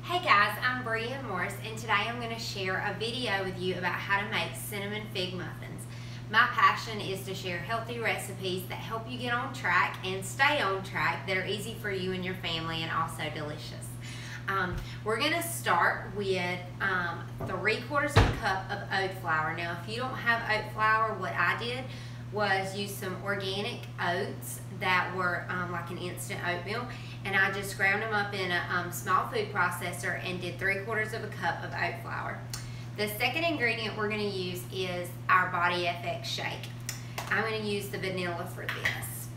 Hey guys, I'm Brianne Morris, and today I'm going to share a video with you about how to make cinnamon fig muffins. My passion is to share healthy recipes that help you get on track and stay on track, that are easy for you and your family and also delicious. We're going to start with 3/4 of a cup of oat flour. Now if you don't have oat flour, what I did was use some organic oats that were like an instant oatmeal, and I just ground them up in a small food processor and did 3/4 of a cup of oat flour. The second ingredient we're going to use is our Body FX shake. I'm going to use the vanilla for this.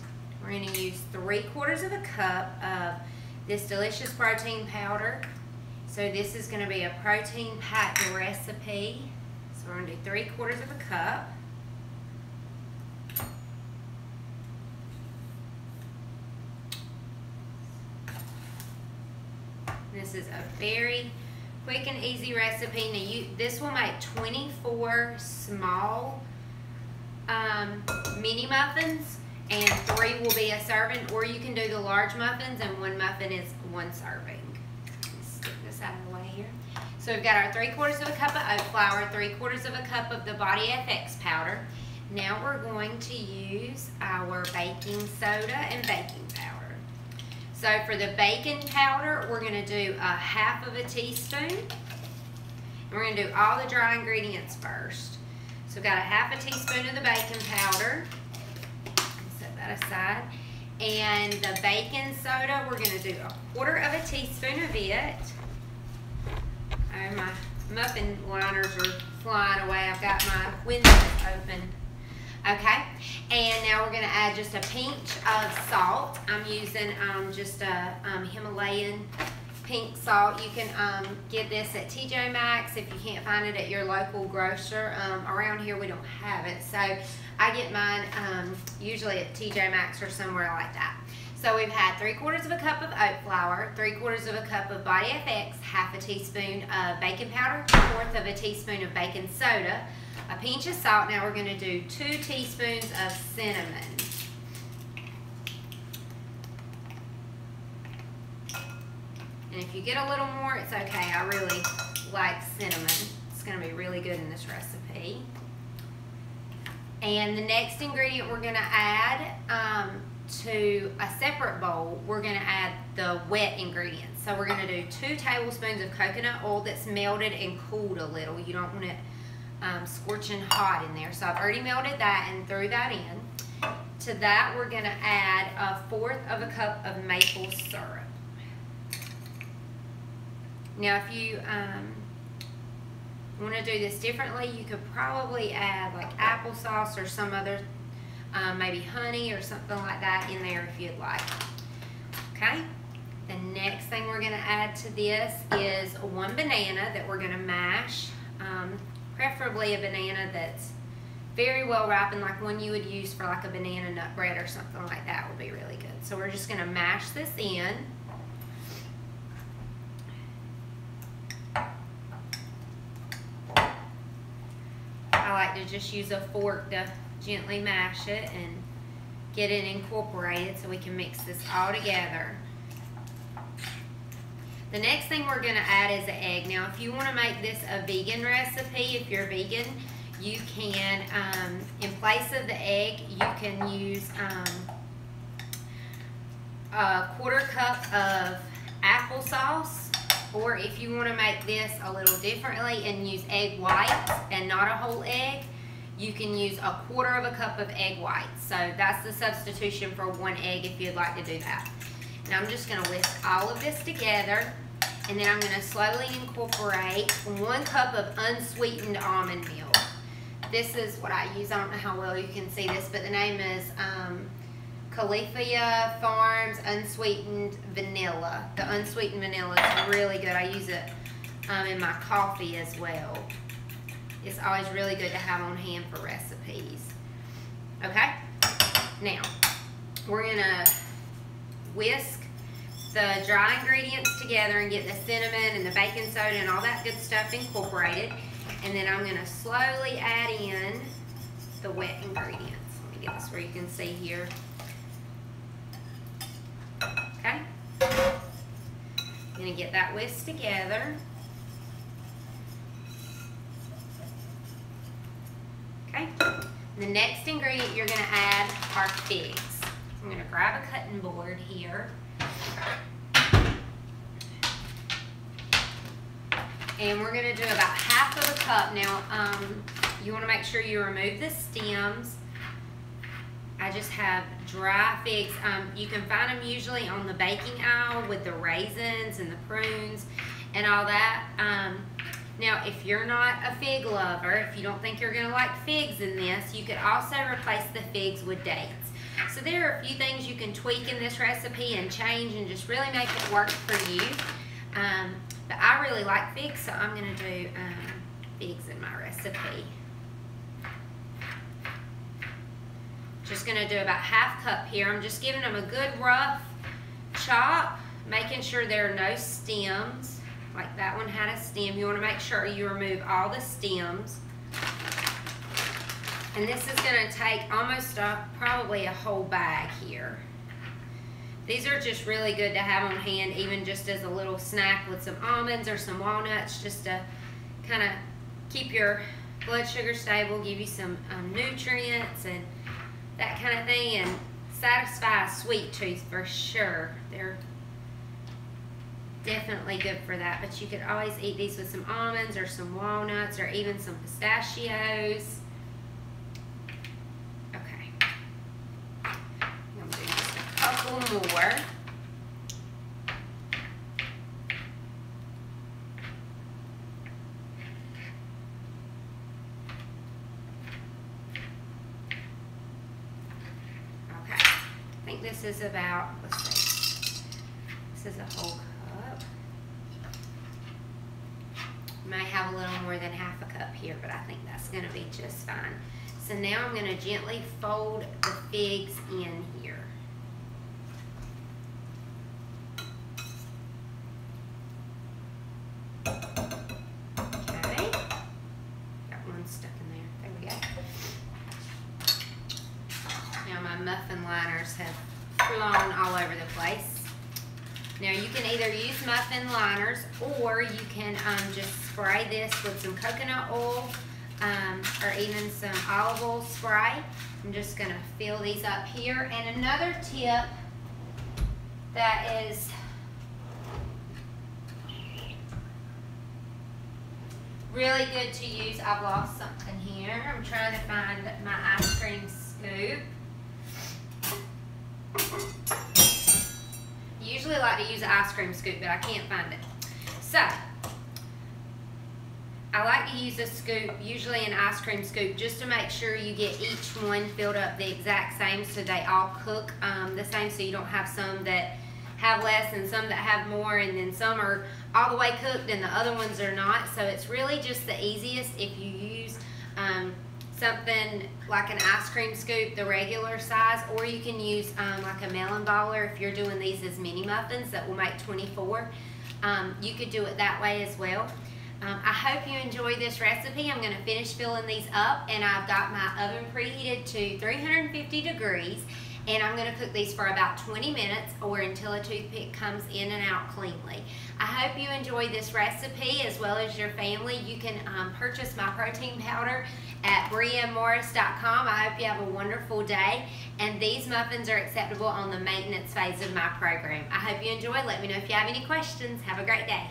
We're going to use 3/4 of a cup of this delicious protein powder. So this is going to be a protein packed recipe. So we're going to do 3/4 of a cup. This is a very quick and easy recipe. Now this will make 24 small mini muffins, and 3 will be a serving, or you can do the large muffins and 1 muffin is 1 serving. Let's stick this out of the way here. So we've got our 3/4 of a cup of oat flour, 3/4 of a cup of the Body FX powder. Now we're going to use our baking soda and baking powder. So for the baking powder, we're going to do 1/2 teaspoon. And we're going to do all the dry ingredients first. So we've got 1/2 teaspoon of the baking powder. Set that aside. And the baking soda, we're going to do 1/4 teaspoon of it. Oh, my muffin liners are flying away. I've got my windows open. Okay, and now we're going to add just a pinch of salt. I'm using just a Himalayan pink salt. You can get this at TJ Maxx if you can't find it at your local grocer. Around here we don't have it, so I get mine usually at TJ Maxx or somewhere like that. So we've had 3/4 of a cup of oat flour, 3/4 of a cup of Body FX, 1/2 teaspoon of baking powder, 1/4 teaspoon of baking soda, a pinch of salt. Now we're going to do 2 teaspoons of cinnamon. And if you get a little more, it's okay. I really like cinnamon. It's going to be really good in this recipe. And the next ingredient we're going to add to a separate bowl, we're going to add the wet ingredients. So we're going to do 2 tablespoons of coconut oil that's melted and cooled a little. You don't want it scorching hot in there. So I've already melted that and threw that in. To that we're going to add 1/4 cup of maple syrup. Now if you want to do this differently, you could probably add like applesauce or some other, maybe honey or something like that in there if you'd like. Okay, the next thing we're going to add to this is 1 banana that we're going to mash. Preferably a banana that's very well ripened, like one you would use for like a banana nut bread or something like that would be really good. So we're just going to mash this in. I like to just use a fork to gently mash it and get it incorporated so we can mix this all together. The next thing we're going to add is an egg. Now, if you want to make this a vegan recipe, if you're vegan, you can, in place of the egg, you can use a 1/4 cup of applesauce. Or if you want to make this a little differently and use egg whites and not a whole egg, you can use 1/4 cup of egg whites. So that's the substitution for 1 egg if you'd like to do that. And I'm just going to whisk all of this together, and then I'm going to slowly incorporate 1 cup of unsweetened almond milk. This is what I use. I don't know how well you can see this, but the name is Califia Farms Unsweetened Vanilla. The unsweetened vanilla is really good. I use it in my coffee as well. It's always really good to have on hand for recipes. Okay, now we're going to whisk the dry ingredients together and get the cinnamon and the baking soda and all that good stuff incorporated. And then I'm going to slowly add in the wet ingredients. Let me get this where you can see here. Okay. And going to get that whisked together. Okay. The next ingredient you're going to add are figs. I'm going to grab a cutting board here. And we're going to do about half of a cup. Now, you want to make sure you remove the stems. I just have dry figs. You can find them usually on the baking aisle with the raisins and the prunes and all that. Now, if you're not a fig lover, if you don't think you're going to like figs in this, you could also replace the figs with dates. So there are a few things you can tweak in this recipe and change and just really make it work for you. But I really like figs, so I'm going to do figs in my recipe. Just going to do about half cup here. I'm just giving them a good rough chop, making sure there are no stems. Like that one had a stem. You want to make sure you remove all the stems. And this is going to take almost probably a whole bag here. These are just really good to have on hand, even just as a little snack with some almonds or some walnuts, just to kind of keep your blood sugar stable, give you some nutrients and that kind of thing, and satisfy a sweet tooth for sure. They're definitely good for that, but you could always eat these with some almonds or some walnuts or even some pistachios. More. Okay, I think this is about, let's see, this is a whole cup. You may have a little more than half a cup here, but I think that's going to be just fine. So now I'm going to gently fold the figs in here. Muffin liners have flown all over the place. Now you can either use muffin liners or you can just spray this with some coconut oil or even some olive oil spray. I'm just going to fill these up here. And another tip that is really good to use, I've lost something here. I'm trying to find my ice cream scoop. Usually like to use an ice cream scoop, but I can't find it. So, I like to use a scoop, usually an ice cream scoop, just to make sure you get each one filled up the exact same so they all cook the same, so you don't have some that have less and some that have more, and then some are all the way cooked and the other ones are not. So it's really just the easiest if you use something like an ice cream scoop, the regular size, or you can use like a melon baller if you're doing these as mini muffins that will make 24. You could do it that way as well. I hope you enjoyed this recipe. I'm going to finish filling these up, and I've got my oven preheated to 350 degrees, and I'm going to cook these for about 20 minutes or until a toothpick comes in and out cleanly. I hope you enjoyed this recipe as well as your family. You can purchase my protein powder at briamorris.com. I hope you have a wonderful day, and these muffins are acceptable on the maintenance phase of my program. I hope you enjoy. Let me know if you have any questions. Have a great day.